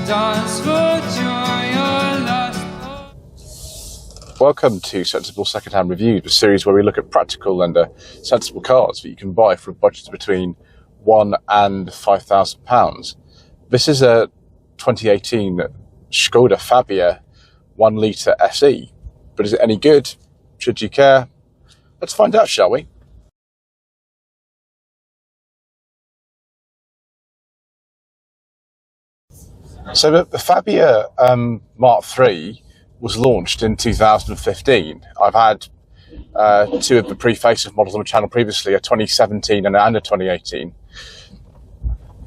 dance for joy or lust. Welcome to Sensible Secondhand Reviews, a series where we look at practical and sensible cars that you can buy for a budget between £1,000 and £5,000. This is a 2018 Skoda Fabia 1 litre SE. But is it any good? Should you care? Let's find out, shall we? So the Fabia Mark III was launched in 2015. I've had two of the pre-facelift models on the channel previously, a 2017 and a 2018.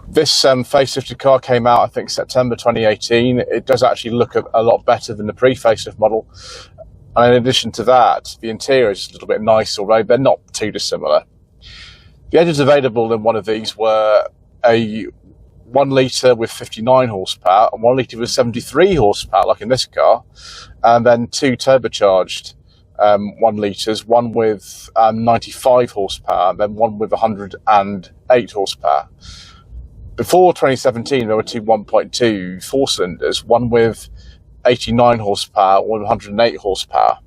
This facelifted car came out, I think, September 2018. It does actually look a lot better than the pre-facelift model. And in addition to that, the interior is a little bit nicer, although they're not too dissimilar. The engines available in one of these were a 1 litre with 59 horsepower and 1 litre with 73 horsepower, like in this car, and then two turbocharged 1 litres, one with 95 horsepower, and then one with 108 horsepower. Before 2017, there were two 1.2 four-cylinders, one with 89 horsepower, one with 108 horsepower.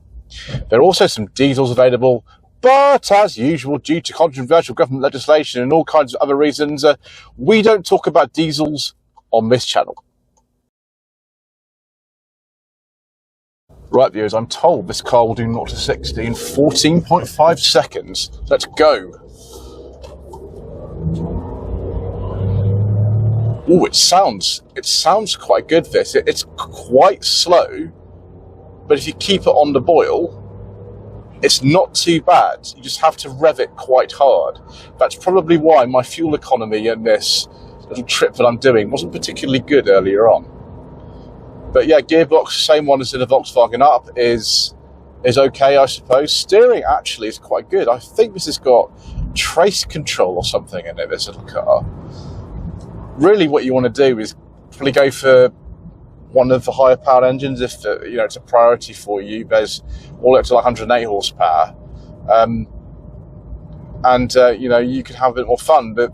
There are also some diesels available, but as usual, due to controversial government legislation and all kinds of other reasons, we don't talk about diesels on this channel. Right, viewers, I'm told this car will do 0 to 60 in 14.5 seconds. Let's go. Oh, it sounds quite good, this. It's quite slow, but if you keep it on the boil, it's not too bad. You just have to rev it quite hard. That's probably why my fuel economy in this little trip that I'm doing wasn't particularly good earlier on. But yeah, gearbox, same one as in the Volkswagen Up, is okay, I suppose. Steering actually is quite good. I think this has got trace control or something in it, this little car. Really what you want to do is probably go for one of the higher powered engines if it's a priority for you. There's all up to like 108 horsepower, you can have a bit more fun. But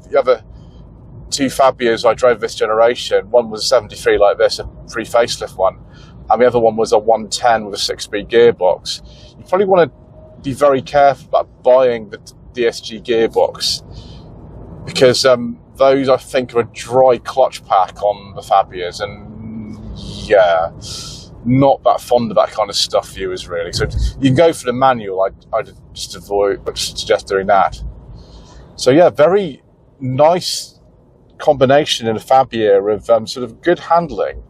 the other two Fabias I drove this generation, one was a 73 like this, a pre-facelift one, and the other one was a 110 with a 6-speed gearbox. You probably want to be very careful about buying the DSG gearbox, because those I think are a dry clutch pack on the Fabias, and yeah, not that fond of that kind of stuff, viewers, really. So you can go for the manual. I'd just suggest doing that. So yeah, very nice combination in a Fabia of sort of good handling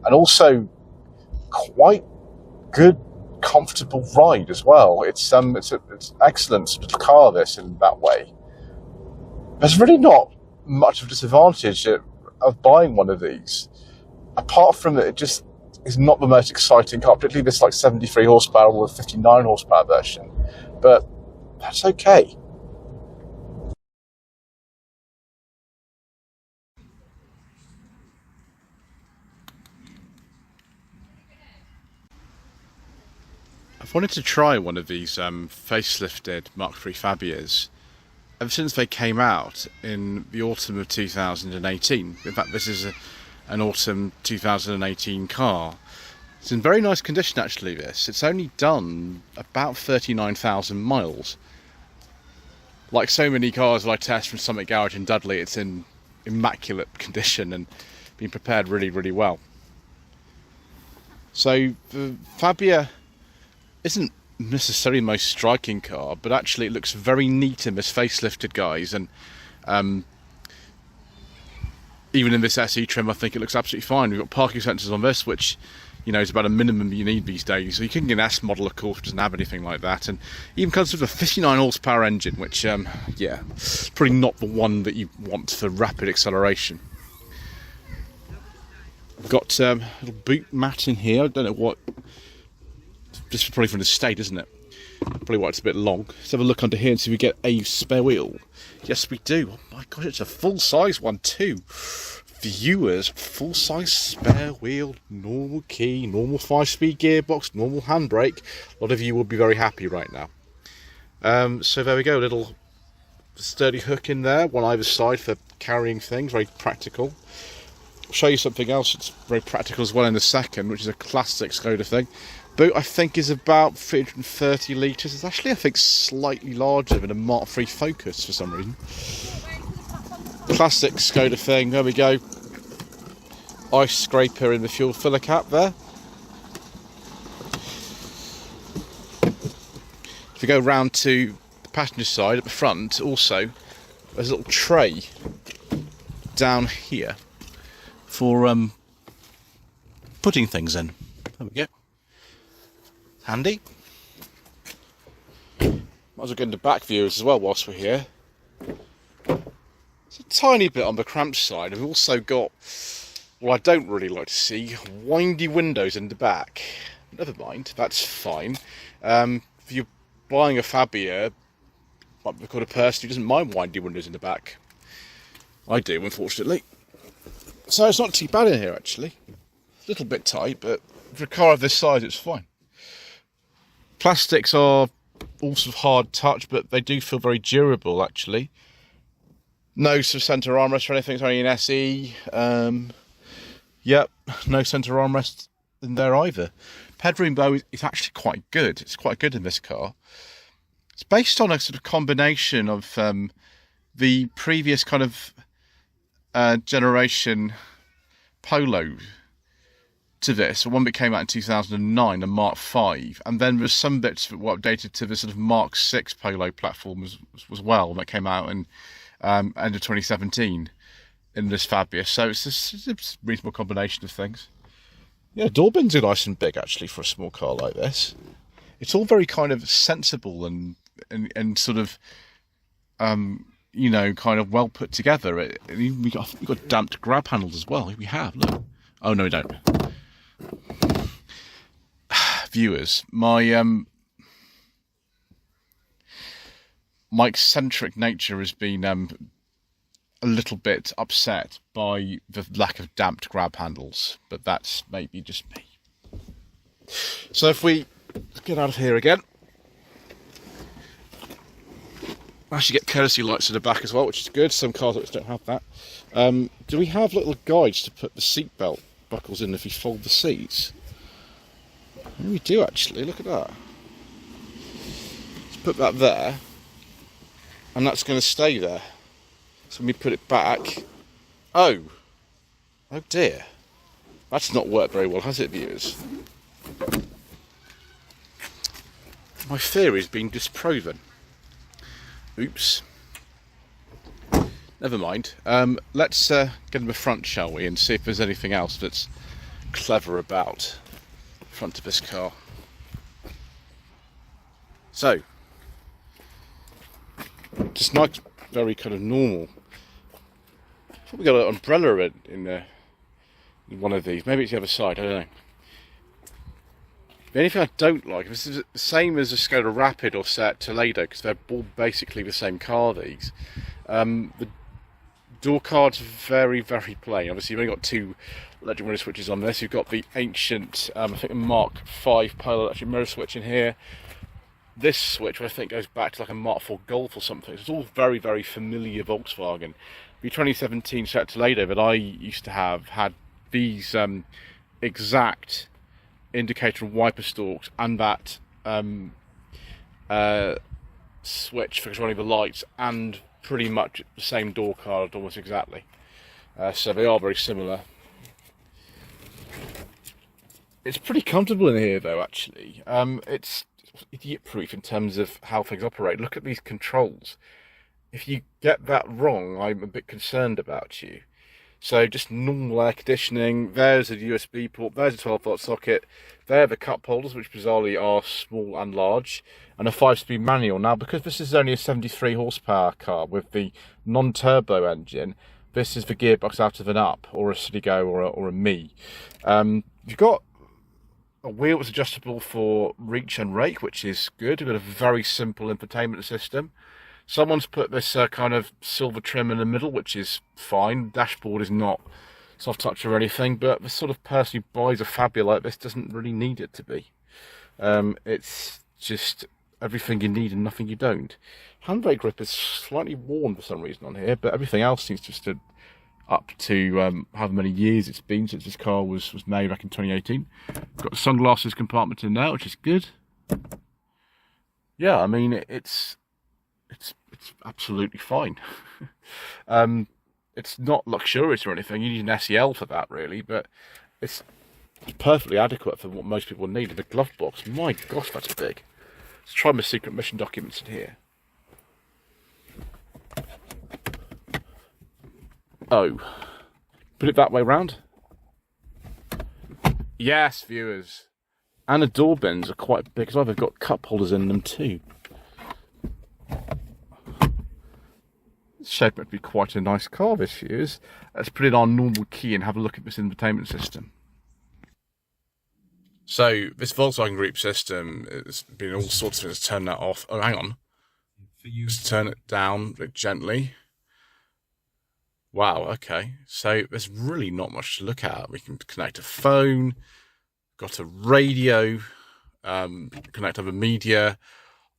and also quite good, comfortable ride as well. It's excellent sort of car, this, in that way. There's really not much of a disadvantage of buying one of these, apart from that it just is not the most exciting car, particularly this like 73 horsepower or 59 horsepower version, but that's okay. I've wanted to try one of these facelifted Mark III Fabias ever since they came out in the autumn of 2018. In fact, this is an autumn 2018 car. It's in very nice condition, actually, this. It's only done about 39,000 miles. Like so many cars that I test from Summit Garage in Dudley, it's in immaculate condition and been prepared really, really well. So the Fabia isn't necessarily the most striking car, but actually it looks very neat in this facelifted, guys, and even in this SE trim I think it looks absolutely fine. We've got parking sensors on this, which is about a minimum you need these days. So you can get an S model, of course, which doesn't have anything like that, and even comes with a 59 horsepower engine, which yeah, probably not the one that you want for rapid acceleration. We've got a little boot mat in here. I don't know what. This is probably from the state, isn't it? Probably why it's a bit long. Let's have a look under here and see if we get a spare wheel. Yes, we do. Oh my gosh, it's a full-size one too. Viewers, full-size spare wheel, normal key, normal 5-speed gearbox, normal handbrake. A lot of you will be very happy right now. So there we go, a little sturdy hook in there, one either side for carrying things, very practical. I'll show you something else that's very practical as well in a second, which is a classic Skoda thing. Boot, I think, is about 330 litres. It's actually, I think, slightly larger than a Mark III Focus for some reason. Classic Skoda thing. There we go. Ice scraper in the fuel filler cap there. If we go round to the passenger side at the front, also, there's a little tray down here for putting things in. There we go. Handy. Might as well go into back views as well whilst we're here. It's a tiny bit on the cramped side. We've also got, well, I don't really like to see, windy windows in the back. Never mind, that's fine. If you're buying a Fabia, might be the kind of person who doesn't mind windy windows in the back. I do, unfortunately. So it's not too bad in here, actually. A little bit tight, but for a car of this size, it's fine. Plastics are also hard touch, but they do feel very durable, actually. No sort of centre armrest or anything. It's only an SE. Yep, no centre armrest in there either. Headroom, though, is actually quite good. It's quite good in this car. It's based on a sort of combination of the previous kind of generation Polo to this, one that came out in 2009, a Mark V, and then there's some bits that were updated to the sort of Mark VI Polo platform as well, that came out in end of 2017 in this Fabia. So it's a reasonable combination of things. Yeah, door bins are nice and big actually for a small car like this. It's all very kind of sensible and sort of you know, kind of well put together. We've got damped grab handles as well. We have, look. Oh no, we don't. Viewers, my eccentric nature has been a little bit upset by the lack of damped grab handles, but that's maybe just me. So if we get out of here again, I actually get courtesy lights at the back as well, which is good. Some cars which don't have that. Do we have little guides to put the seatbelt buckles in if you fold the seats? Yeah, we do actually, look at that. Let's put that there, and that's going to stay there. So when we put it back, oh dear, that's not worked very well, has it, viewers? My theory's been disproven. Oops. Never mind. Let's get in the front, shall we, and see if there's anything else that's clever about the front of this car. So, just nice, very kind of normal. Probably got an umbrella in one of these. Maybe it's the other side, I don't know. The only thing I don't like, this is the same as a Skoda Rapid or Seat Toledo, because they're all basically the same car, these. The door cards are very, very plain. Obviously, you've only got two electric mirror switches on this. You've got the ancient, I think, Mark V Polo electric mirror switch in here. This switch, I think, goes back to like a Mark IV Golf or something. It's all very, very familiar Volkswagen. The 2017 Seat Toledo that I used to have had these exact indicator and wiper stalks and that switch for controlling the lights, and pretty much the same door card almost exactly. So they are very similar. It's pretty comfortable in here though, actually. It's idiot proof in terms of how things operate. Look at these controls. If you get that wrong, I'm a bit concerned about you. So just normal air conditioning, there's a USB port, there's a 12-volt socket, there are the cup holders, which bizarrely are small and large, and a 5-speed manual. Now, because this is only a 73 horsepower car with the non-turbo engine, this is the gearbox out of an up, or a City Go, or a Me. You've got a wheel that's adjustable for reach and rake, which is good. We've got a very simple infotainment system. Someone's put this kind of silver trim in the middle, which is fine. Dashboard is not soft touch or anything, but the sort of person who buys a Fabia like this doesn't really need it to be. It's just everything you need and nothing you don't. Handbrake grip is slightly worn for some reason on here, but everything else seems just to up to however many years it's been since this car was made back in 2018. Got the sunglasses compartment in there, which is good. Yeah, I mean it's absolutely fine. It's not luxurious or anything. You need an SEL for that, really, but it's perfectly adequate for what most people need. The glove box, my gosh, that's big. Let's try my secret mission documents in here. Oh, put it that way round. Yes, viewers. And the door bins are quite big as well. They've got cup holders in them too. It's shaping up to be quite a nice car, this, viewers. Let's put in our normal key and have a look at this infotainment system. So, this Volkswagen Group system has been all sorts of things. Turn that off. Oh, hang on. Just turn it down gently. Wow, okay. So, there's really not much to look at. We can connect a phone, got a radio, connect other media.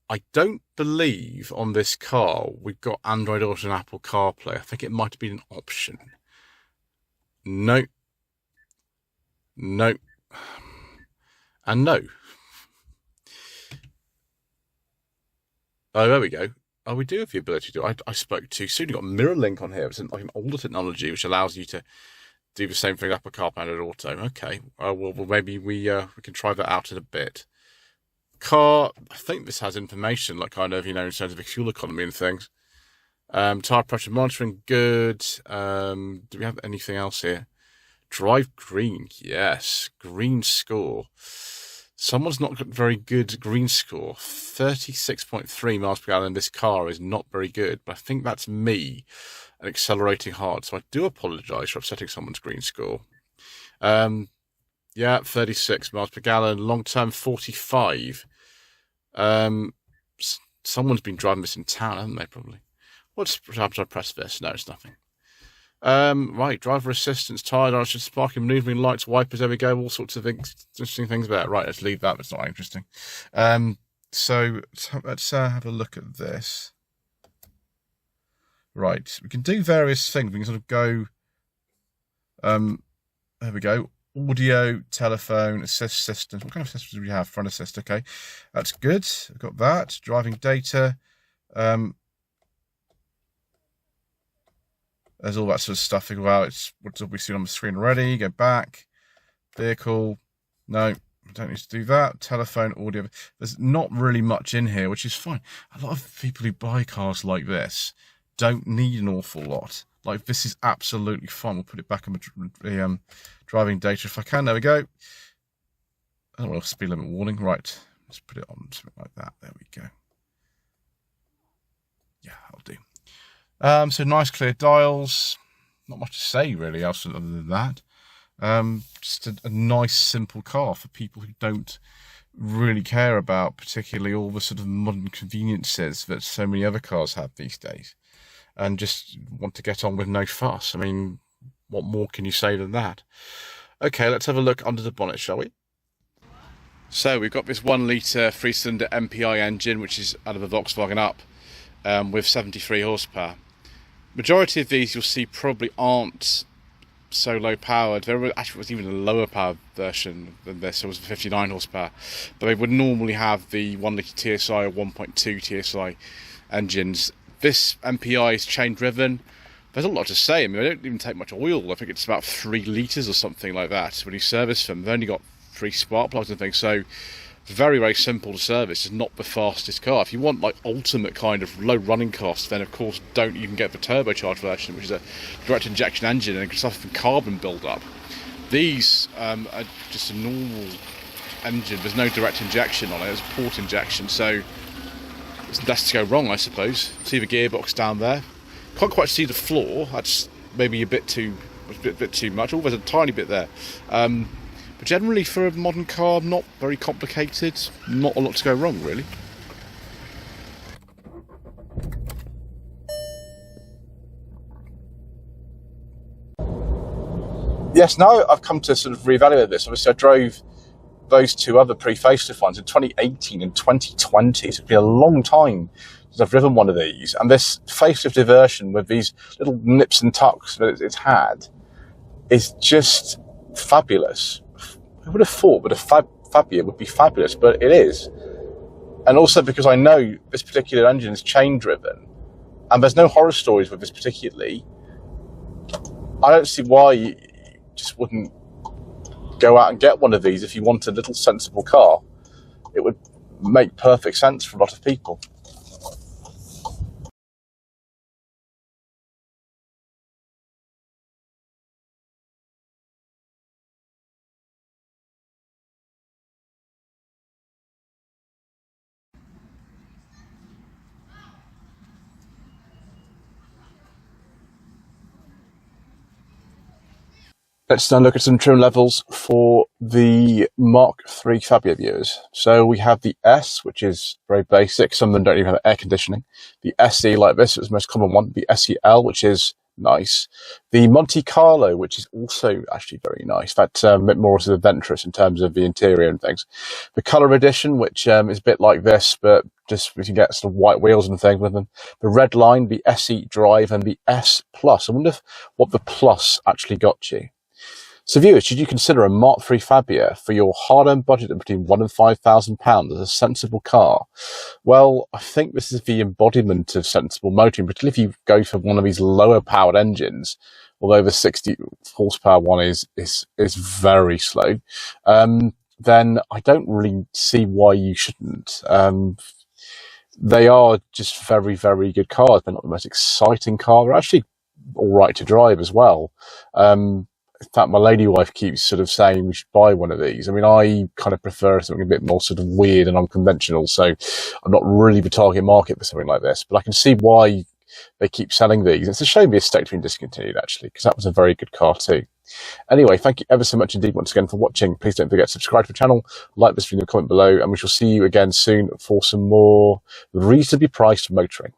I don't believe on this car we've got Android Auto and Apple CarPlay. I think it might have been an option. No. No. And no. Oh, there we go. Oh, we do have the ability to do it. I spoke too soon. You've got mirror link on here. It's like an older technology which allows you to do the same thing with Apple CarPlay and Auto. Okay. Well, maybe we can try that out in a bit. Car, I think this has information, like kind of, in terms of the fuel economy and things. Tire pressure monitoring, good. Do we have anything else here? Drive green, yes. Green score. Someone's not got very good green score. 36.3 miles per gallon in this car is not very good, but I think that's me and accelerating hard. So I do apologise for upsetting someone's green score. Yeah, 36 miles per gallon. Long term, 45. Someone's been driving this in town, haven't they, probably? What's happens if I press this? No, it's nothing. Right, driver assistance, tyre direction, sparking, maneuvering lights, wipers, there we go, all sorts of things, interesting things about it. Right, let's leave that, it's not interesting. So let's have a look at this. Right, we can do various things. We can sort of go, there we go, audio, telephone, assist systems. What kind of systems do we have? Front assist, okay. That's good, we've got that. Driving data. There's all that sort of stuff. Well, it's what we've seen on the screen already. Go back. Vehicle. No, we don't need to do that. Telephone, audio. There's not really much in here, which is fine. A lot of people who buy cars like this don't need an awful lot. Like, this is absolutely fine. We'll put it back on the driving data if I can. There we go. I don't want to speed limit warning. Right. Let's put it on something like that. There we go. Yeah, I'll do. So nice clear dials, not much to say really else other than that. Just a nice simple car for people who don't really care about particularly all the sort of modern conveniences that so many other cars have these days, and just want to get on with no fuss. I mean, what more can you say than that? Okay, let's have a look under the bonnet, shall we? So we've got this 1 litre 3-cylinder MPI engine, which is out of a Volkswagen Up, with 73 horsepower. Majority of these you'll see probably aren't so low powered. There actually was even a lower powered version than this. It was 59 horsepower, but they would normally have the 1 litre TSI or 1.2 TSI engines. This MPI is chain driven. There's a lot to say. I mean, they don't even take much oil. I think it's about 3 litres or something like that when you service them. They've only got 3 spark plugs and things, so very, very simple to service. It's not the fastest car. If you want like ultimate kind of low running costs, then of course don't even get the turbocharged version, which is a direct injection engine and it can suffer from carbon build-up. These are just a normal engine. There's no direct injection on it. It's a port injection, so it's less to go wrong, I suppose. See the gearbox down there. Can't quite see the floor. That's maybe a bit too much. Oh, there's a tiny bit there. But generally, for a modern car, not very complicated. Not a lot to go wrong, really. Yes, now I've come to sort of reevaluate this. Obviously, I drove those 2 other pre-facelift ones in 2018 and 2020. So it's been a long time because I've driven one of these, and this facelifted version with these little nips and tucks that it's had is just fabulous. Who would have thought that a Fabia would be fabulous, but it is. And also because I know this particular engine is chain driven, and there's no horror stories with this particularly, I don't see why you just wouldn't go out and get one of these if you want a little sensible car. It would make perfect sense for a lot of people. Let's now look at some trim levels for the Mark III Fabia viewers. So we have the S, which is very basic. Some of them don't even have air conditioning. The SE, like this, is the most common one. The SEL, which is nice. The Monte Carlo, which is also actually very nice. In fact, a bit more sort of adventurous in terms of the interior and things. The Colour Edition, which is a bit like this, but just we can get sort of white wheels and things with them. The Red Line, the SE Drive, and the S Plus. I wonder what the Plus actually got you. So viewers, should you consider a Mark III Fabia for your hard-earned budget of between £1,000 and £5,000 as a sensible car? Well, I think this is the embodiment of sensible motoring, particularly if you go for one of these lower-powered engines, although the 60 horsepower one is very slow, then I don't really see why you shouldn't. They are just very, very good cars. They're not the most exciting car. They're actually all right to drive as well. In fact, my lady wife keeps sort of saying we should buy one of these. I mean, I kind of prefer something a bit more sort of weird and unconventional, so I'm not really the target market for something like this, but I can see why they keep selling these. It's a shame the estate's been discontinued, actually, because that was a very good car too. Anyway, thank you ever so much indeed once again for watching. Please don't forget to subscribe to the channel, like this video, comment below, and we shall see you again soon for some more reasonably priced motoring.